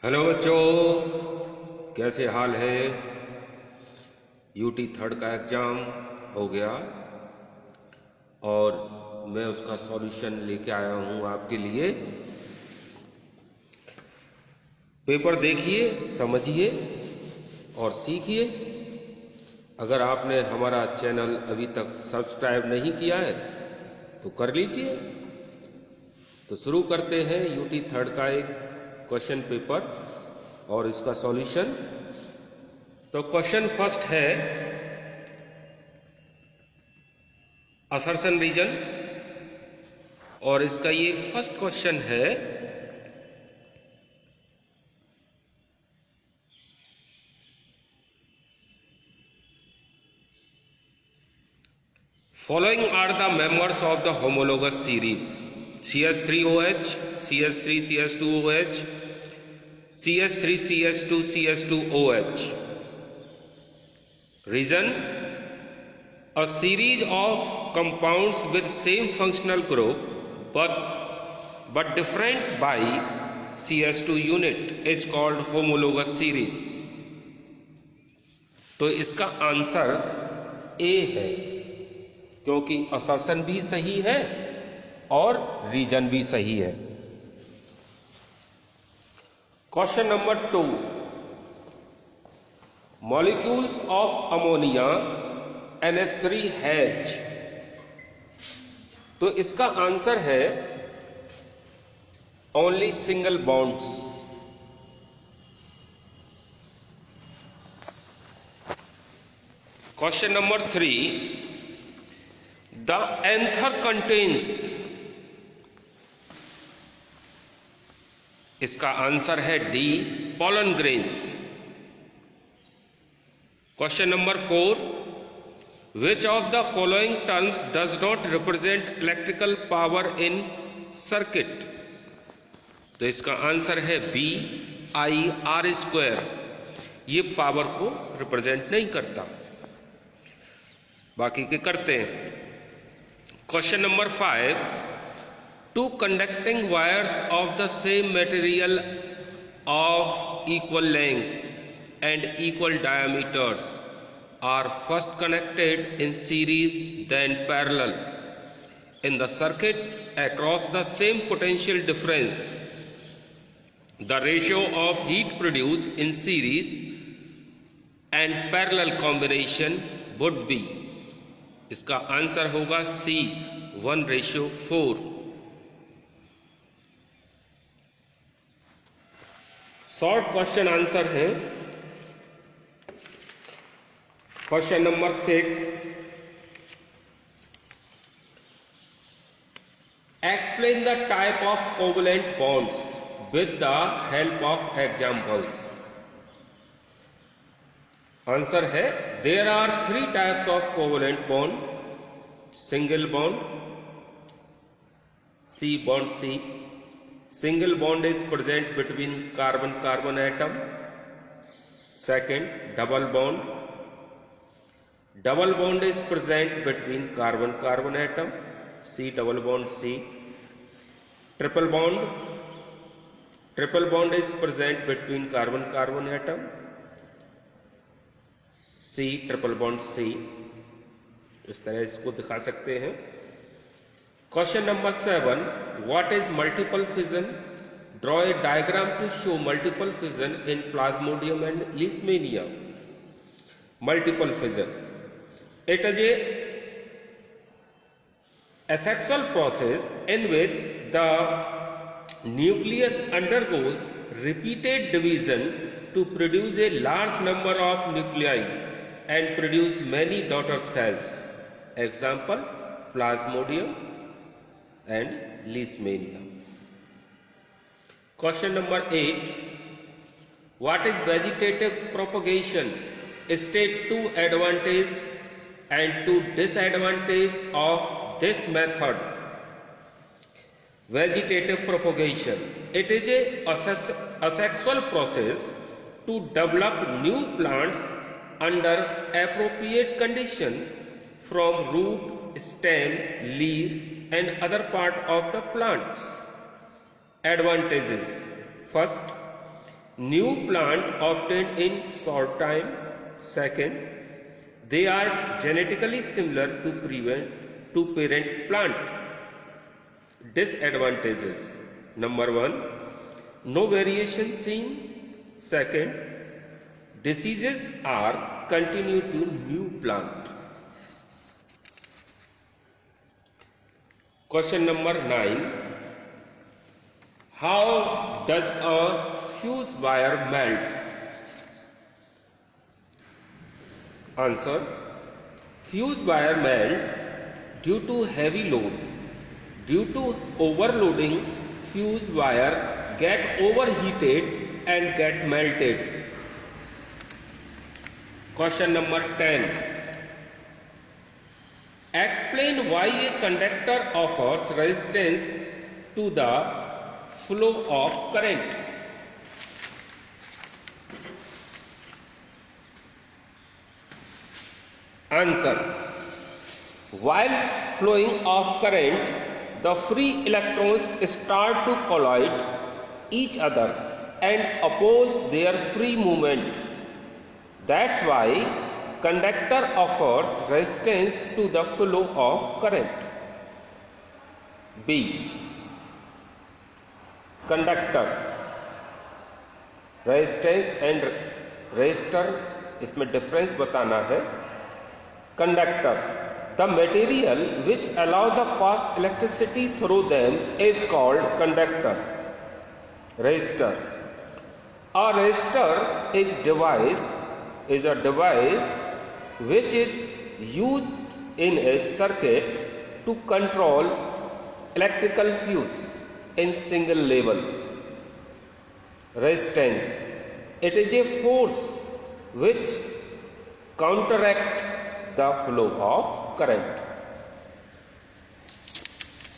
Hello बच्चों, कैसे हाल है। यूटी थर्ड का एग्ज़ाम हो गया और मैं उसका सॉल्यूशन लेके आया हूँ आपके लिए। पेपर देखिए, समझिए और सीखिए। अगर आपने हमारा चैनल अभी तक सब्सक्राइब नहीं किया है तो कर लीजिए। तो शुरू करते हैं यूटी थर्ड का एक क्वेश्चन पेपर और इसका सॉल्यूशन। तो क्वेश्चन फर्स्ट है असर्शन रीजन और इसका ये फर्स्ट क्वेश्चन है following are the members of the homologous series CH3OH, CH3CH2OH, CH3CH2CH2OH. Reason: a series of compounds with same functional group but different by CH2 unit is called homologous series. तो इसका answer A है, क्योंकि assertion भी सही है और reason भी सही है। Question number 2, molecules of ammonia NH3 तो इसका आंसर है only single bonds. Question number 3, the anther contains इसका आंसर है D, pollen grains. Question number 4, which of the following terms does not represent electrical power in circuit तो इसका answer है B, IR²। ये power को represent नहीं करता, बाकी के करते हैं। Question number 5, two conducting wires of the same material of equal length and equal diameters are first connected in series then parallel in the circuit across the same potential difference. The ratio of heat produced in series and parallel combination would be इसका answer होगा C, 1:4। Short question answer है। Question number 6, explain the type of covalent bonds with the help of examples. Answer है there are 3 types of covalent bond, single bond, C bond C. Single bond is present between carbon-carbon atom. Second, double bond. Double bond is present between carbon-carbon atom, C double bond C. Triple bond. Triple bond is present between carbon-carbon atom, C triple bond C. इस तरह इसको दिखा सकते हैं। Question number 7, what is multiple fission? Draw a diagram to show multiple fission in plasmodium and leishmania. Multiple fission, it is a asexual process in which the nucleus undergoes repeated division to produce a large number of nuclei and produce many daughter cells. Example, plasmodium and leishmania. Question number 8, what is vegetative propagation? State 2 advantages and 2 disadvantages of this method. Vegetative propagation, it is a asexual process to develop new plants under appropriate condition from root, stem, leaf and other part of the plants. Advantages: first, New plant obtained in short time. Second, they are genetically similar to parent plant. Disadvantages: number 1, no variation seen. Second, diseases are continued to new plant. Question number 9. How does a fuse wire melt? Answer: fuse wire melt due to heavy load. Due to overloading, fuse wire get overheated and get melted. Question number 10. Explain why a conductor offers resistance to the flow of current. Answer: while flowing of current, the free electrons start to collide each other and oppose their free movement. That's why conductor offers resistance to the flow of current. B. Conductor, resistance and resistor, इसमें difference बताना है. Conductor, the material which allow the pass electricity through them is called conductor. Resistor, a resistor is a device which is used in a circuit to control electrical fuse in single level. Resistance, it is a force which counteract the flow of current.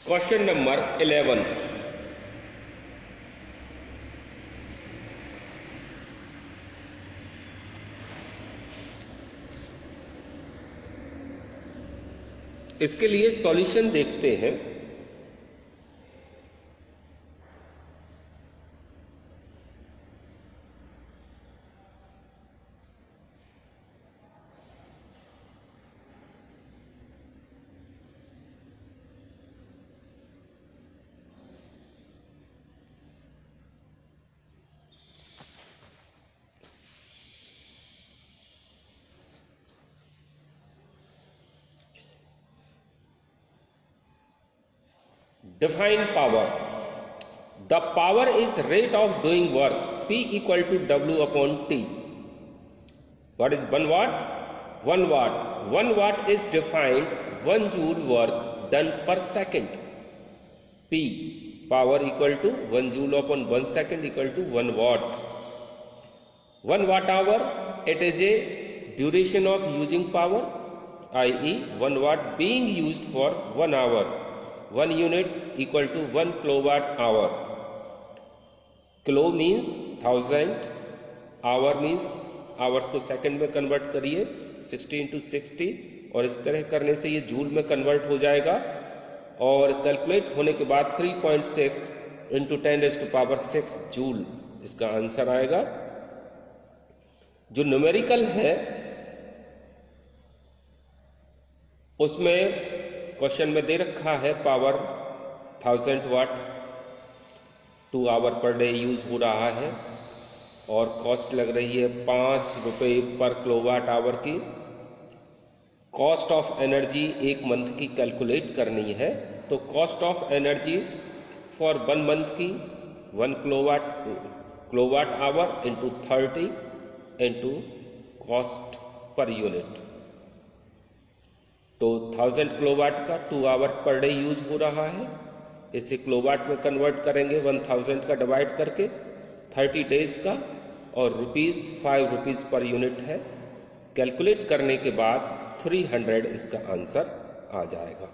Question number 11. इसके लिए solution देखते हैं. Define power. The power is rate of doing work. P equal to W upon T. What is 1 watt? 1 watt. 1 watt is defined 1 joule work done per second. P, power equal to 1 joule upon 1 second equal to 1 watt. 1 watt hour, it is a duration of using power, i.e. 1 watt being used for 1 hour. 1 unit equal to 1 kilowatt hour. Kilo means 1000, hour means hours को second में convert करिए 60 into 60 और इस तरह करने से ये joule में कन्वर्ट हो जाएगा और कैलकुलेट होने के बाद 3.6 into 10⁶ जूल इसका आंसर आएगा. जो न्यूमेरिकल है उसमें क्वेश्चन में दे रखा है पावर 1000 वाट 2 आवर पर डे यूज हो रहा है और कॉस्ट लग रही है 5 रुपये पर किलोवाट आवर की. कॉस्ट ऑफ एनर्जी 1 मंथ की कैलकुलेट करनी है तो cost of energy for 1 month की 1 kilowatt hour into 30 into cost per unit. तो 1000 किलोवाट का 2 आवर पर डे यूज हो रहा है. इसे किलोवाट में कन्वर्ट करेंगे 1000 का डिवाइड करके 30 डेज का और ₹5 रुपीज पर यूनिट है. कैलकुलेट करने के बाद 300 इसका आंसर आ जाएगा.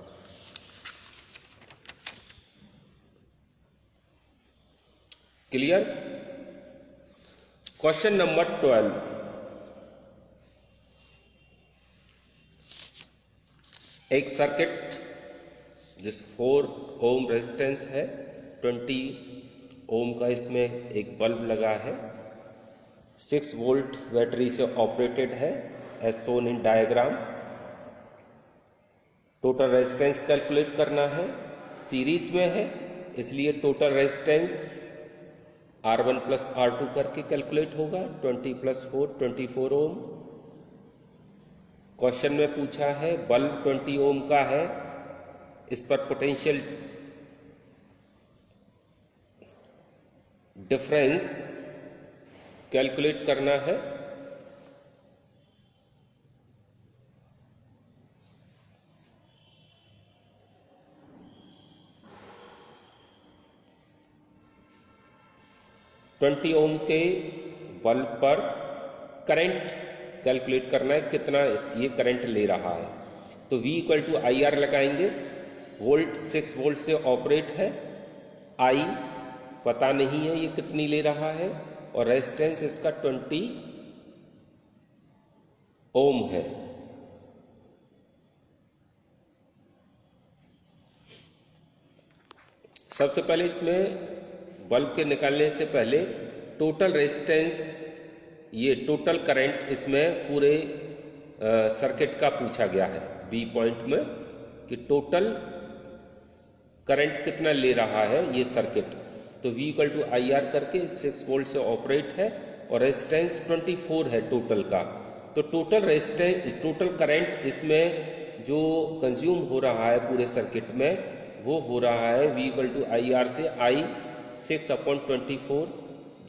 क्लियर. Question number 12. एक सर्किट जिस 4 ओम रेजिस्टेंस है 20 ओम का इसमें एक बल्ब लगा है 6 वोल्ट बैटरी से ऑपरेटेड है as shown in diagram. Total resistance calculate करना है, सीरीज में है इसलिए total resistance R1 plus R2 करके कैलकुलेट होगा। 20 प्लस 4 24 ओम। क्वेश्चन में पूछा है बल्ब 20 ओम का है, इस पर पोटेंशियल डिफरेंस कैलकुलेट करना है। ट्वेंटी ओम के बल्ब पर करंट कैलकुलेट करना है, कितना ये करंट ले रहा है। तो V equal to I R लगाएंगे। वोल्ट 6 वोल्ट से ऑपरेट है, I पता नहीं है ये कितनी ले रहा है, और रेजिस्टेंस इसका 20 ओम है। सबसे पहले इसमें बल्ब के निकालने से पहले टोटल रेजिस्टेंस, ये टोटल करंट इसमें पूरे सर्किट का पूछा गया है बी पॉइंट में, कि टोटल करंट कितना ले रहा है ये सर्किट। तो V equal to I R करके 6 वोल्ट से ऑपरेट है और रेजिस्टेंस 24 है टोटल का। तो टोटल रेजिस्टेंस, टोटल करंट इसमें जो कंज्यूम हो रहा है पूरे सर्किट में वो हो रहा है V equal to I R से I 6/24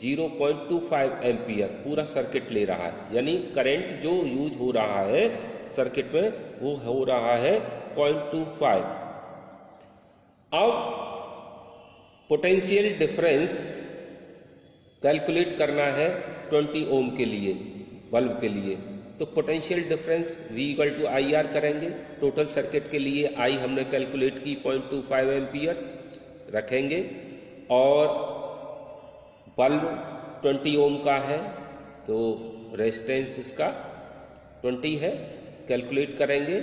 0.25 एम्पियर पूरा सर्किट ले रहा है। यानी करंट जो यूज हो रहा है सर्किट में वो हो रहा है 0.25। अब पोटेंशियल डिफरेंस कैलकुलेट करना है 20 ओम के लिए, बल्ब के लिए। तो potential difference V equal to I R करेंगे। टोटल सर्किट के लिए I हमने कैलकुलेट की 0.25 एम्पियर रखेंगे, और बल्ब 20 ओम का है तो रेजिस्टेंस इसका 20 है, कैलकुलेट करेंगे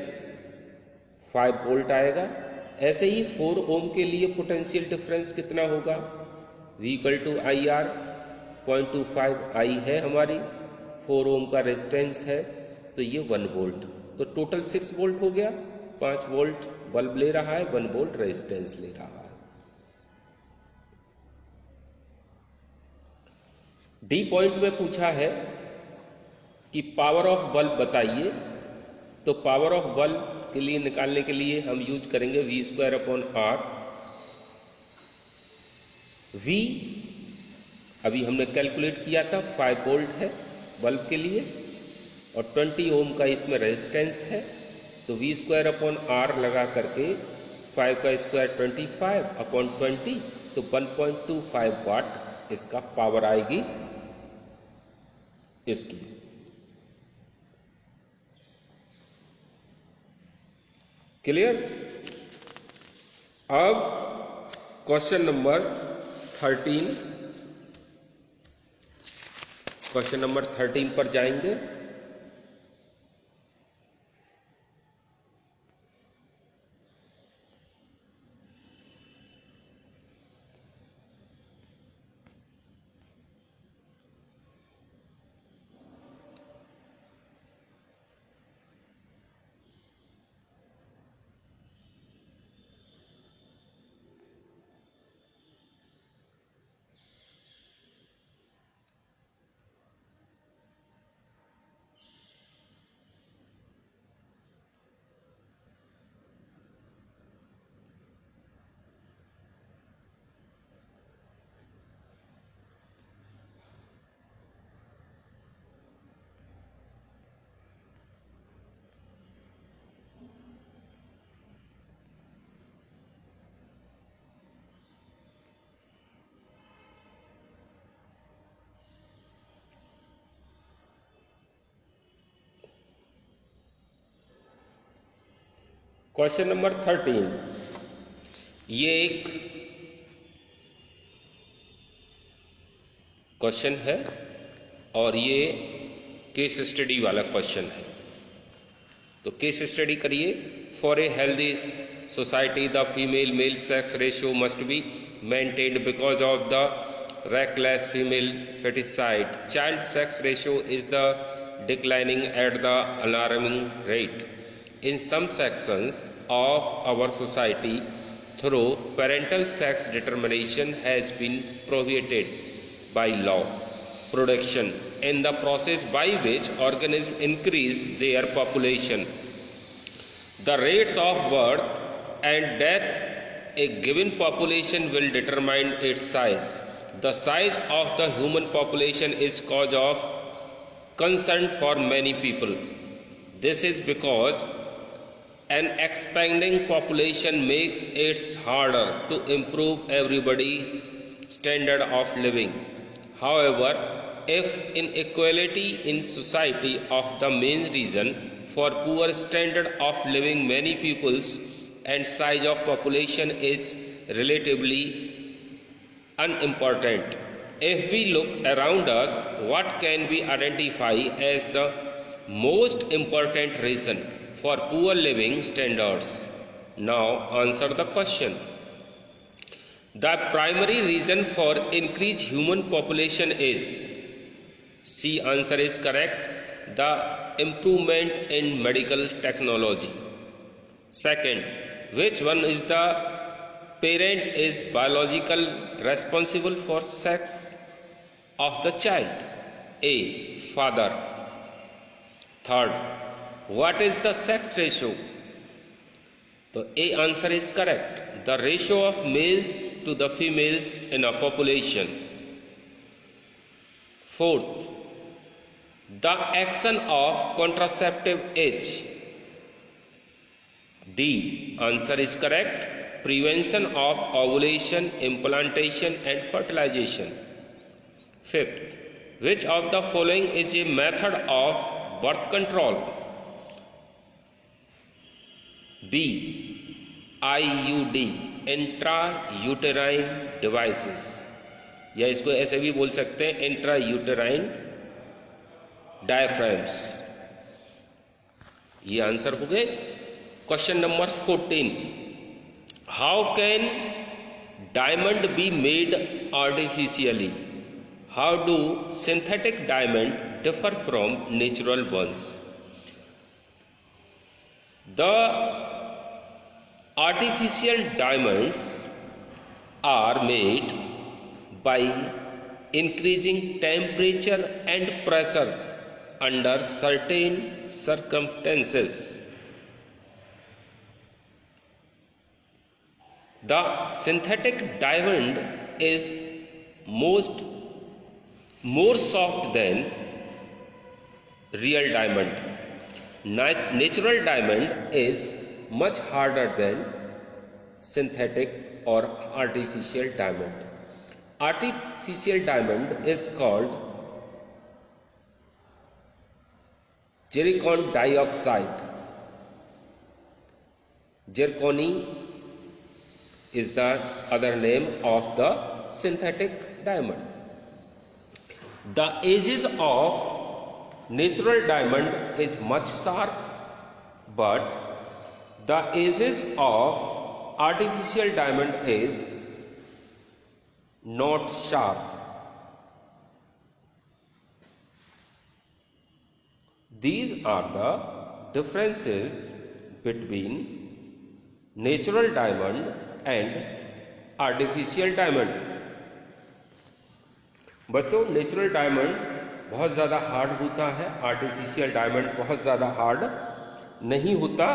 5 वोल्ट आएगा। ऐसे ही 4 ओम के लिए पोटेंशियल डिफरेंस कितना होगा, V equal to I R 0.25 I है हमारी, 4 ओम का रेजिस्टेंस है तो ये 1 वोल्ट। तो टोटल 6 वोल्ट हो गया, 5 वोल्ट बल्ब ले रहा है, 1 वोल्ट रेजिस्टेंस ले रहा है। डी पॉइंट में पूछा है कि पावर ऑफ बल्ब बताइए। तो पावर ऑफ बल्ब के लिए निकालने के लिए हम यूज करेंगे V²/R। V अभी हमने कैलकुलेट किया था 5 वोल्ट है बल्ब के लिए, और 20 ओम का इसमें रेजिस्टेंस है। तो V²/R लगा करके 5 का स्क्वायर 25/20, तो 1.25 वाट इसका पावर आएगी इसकी। क्लियर। अब क्वेश्चन नंबर 13, क्वेश्चन नंबर 13 पर जाएंगे। क्वेश्चन नंबर 13, ये एक क्वेश्चन है और ये केस स्टडी वाला क्वेश्चन है। तो केस स्टडी करिए। For a healthy society the female male sex ratio must be maintained because of the reckless female feticide, child sex ratio is the declining at the alarming rate in some sections of our society. Through parental sex determination has been prohibited by law. Production in the process by which organisms increase their population. The rates of birth and death a given population will determine its size. The size of the human population is cause of concern for many people. This is because an expanding population makes it harder to improve everybody's standard of living. However, if inequality in society of the main reason for poor standard of living, many peoples and size of population is relatively unimportant. If we look around us, what can we identify as the most important reason for poor living standards? Now answer the question. The primary reason for increased human population is, C answer is correct, the improvement in medical technology. Second, which one is the parent is biological responsible for sex of the child? A, father. Third, what is the sex ratio? So A answer is correct, the ratio of males to the females in a population. Fourth, the action of contraceptive age. D answer is correct, prevention of ovulation, implantation and fertilization. Fifth, which of the following is a method of birth control? B, IUD, intrauterine devices, या इसको ऐसे भी बोल सकते हैं intrauterine diaphragms. ये answer हो गए. Question number 14, how can diamond be made artificially? How do synthetic diamond differ from natural ones? The artificial diamonds are made by increasing temperature and pressure under certain circumstances. The synthetic diamond is more soft than real diamond. Natural diamond is much harder than synthetic or artificial diamond. Artificial diamond is called zircon dioxide. Zircony is the other name of the synthetic diamond. The edges of natural diamond is much sharp, but the edges of artificial diamond is not sharp. These are the differences between natural diamond and artificial diamond. बच्चों, natural diamond बहुत ज़्यादा hard होता है, artificial diamond बहुत ज़्यादा hard नहीं होता.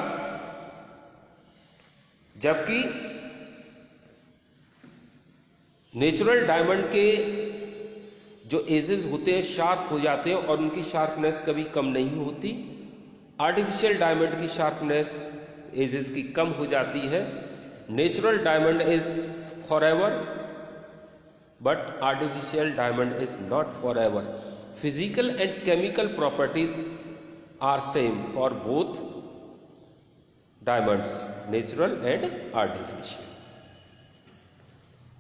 जबकि नेचुरल डायमंड के जो एजेस होते हैं शार्प हो जाते हैं और उनकी शार्पनेस कभी कम नहीं होती. आर्टिफिशियल डायमंड की शार्पनेस एजेस की कम हो जाती है. Natural diamond is forever, but artificial diamond is not forever. Physical and chemical properties are same for both diamonds, natural and artificial.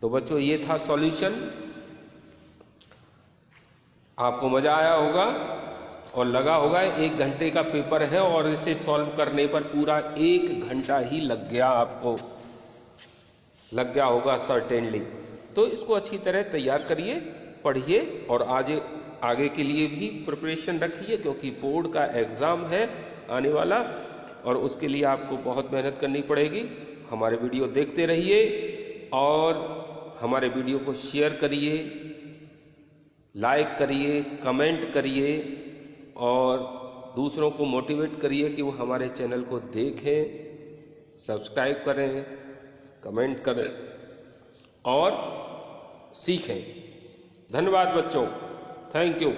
तो बच्चों, ये था सॉल्यूशन. आपको मजा आया होगा और लगा होगा 1 घंटे का पेपर है और इसे सॉल्व करने पर पूरा 1 घंटा ही लग गया, आपको लग गया होगा सर्टेनली. तो इसको अच्छी तरह तैयार करिए, पढ़िए और आगे के लिए भी प्रिपरेशन रखिए, क्योंकि बोर्ड का एग्जाम है आने वाला और उसके लिए आपको बहुत मेहनत करनी पड़ेगी। हमारे वीडियो देखते रहिए और हमारे वीडियो को शेयर करिए, लाइक करिए, कमेंट करिए और दूसरों को मोटिवेट करिए कि वो हमारे चैनल को देखें, सब्सक्राइब करें, कमेंट करें और सीखें। धन्यवाद बच्चों, थैंक यू।